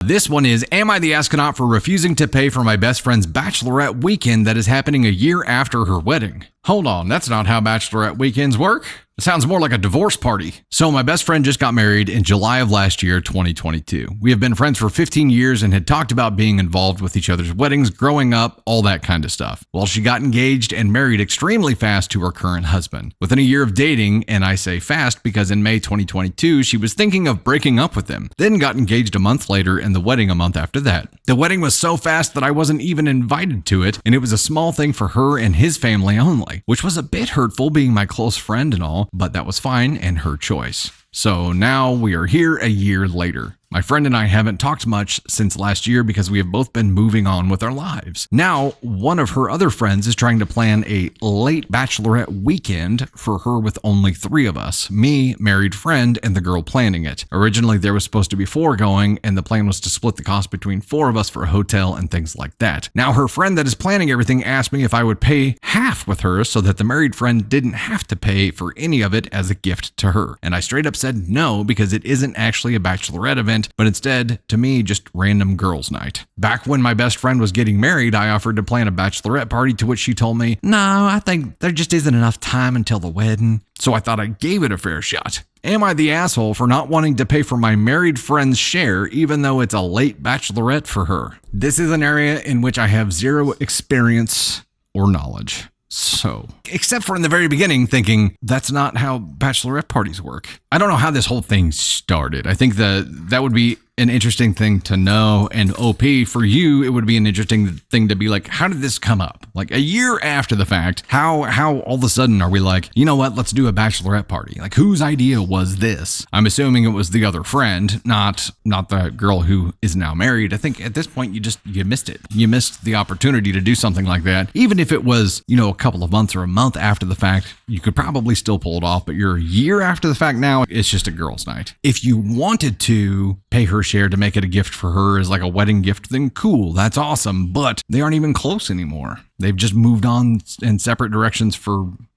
This one is, am I the astronaut for refusing to pay for my best friend's bachelorette weekend that is happening a year after her wedding? Hold on, that's not how bachelorette weekends work. It sounds more like a divorce party. So my best friend just got married in July of last year, 2022. We have been friends for 15 years and had talked about being involved with each other's weddings, growing up, all that kind of stuff. Well, she got engaged and married extremely fast to her current husband. Within a year of dating, and I say fast because in May 2022, she was thinking of breaking up with him, then got engaged a month later and the wedding a month after that. The wedding was so fast that I wasn't even invited to it, and it was a small thing for her and his family only, which was a bit hurtful being my close friend and all, but that was fine and her choice. So now we are here a year later. My friend and I haven't talked much since last year because we have both been moving on with our lives. Now, one of her other friends is trying to plan a late bachelorette weekend for her with only 3 of us, me, married friend, and the girl planning it. Originally, there was supposed to be 4 going, and the plan was to split the cost between 4 of us for a hotel and things like that. Now, her friend that is planning everything asked me if I would pay half with her so that the married friend didn't have to pay for any of it as a gift to her. And I straight up said no because it isn't actually a bachelorette event, but instead, to me, just random girls' night. Back when my best friend was getting married, I offered to plan a bachelorette party, to which she told me, no, I think there just isn't enough time until the wedding. So I thought I gave it a fair shot. Am I the asshole for not wanting to pay for my married friend's share, even though it's a late bachelorette for her? This is an area in which I have zero experience or knowledge. So, except for in the very beginning thinking that's not how bachelorette parties work. I don't know how this whole thing started. I think that would be an interesting thing to know. And OP, for you, it would be an interesting thing to be like, how did this come up? Like a year after the fact, how all of a sudden are we like, you know what, let's do a bachelorette party? Like, whose idea was this? I'm assuming it was the other friend, not the girl who is now married. I think at this point, you missed it. You missed the opportunity to do something like that. Even if it was, a couple of months or a month after the fact, you could probably still pull it off, but you're a year after the fact now, it's just a girl's night. If you wanted to pay her share to make it a gift for her as like a wedding gift, then cool, that's awesome, but they aren't even close anymore. They've just moved on in separate directions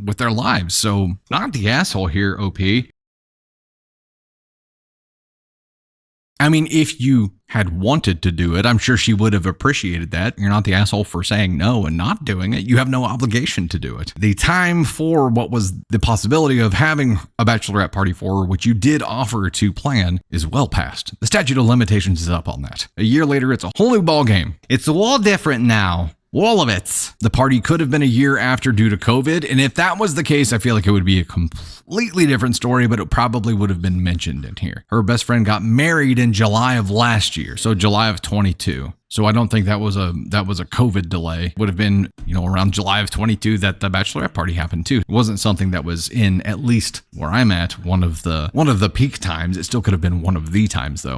with their lives. So not the asshole here, OP. I mean, if you had wanted to do it, I'm sure she would have appreciated that. You're not the asshole for saying no and not doing it. You have no obligation to do it. The time for what was the possibility of having a bachelorette party for her, which you did offer to plan, is well past. The statute of limitations is up on that. A year later, it's a whole new ball game. It's all different now. All of it. The party could have been a year after due to COVID, and if that was the case, I feel like it would be a completely different story, but it probably would have been mentioned in here. Her best friend got married in July of last year, so July of 22. So I don't think that was a COVID delay. It would have been, around July of 22 that the bachelorette party happened too. It wasn't something that was in, at least where I'm at, one of the peak times. It still could have been one of the times though.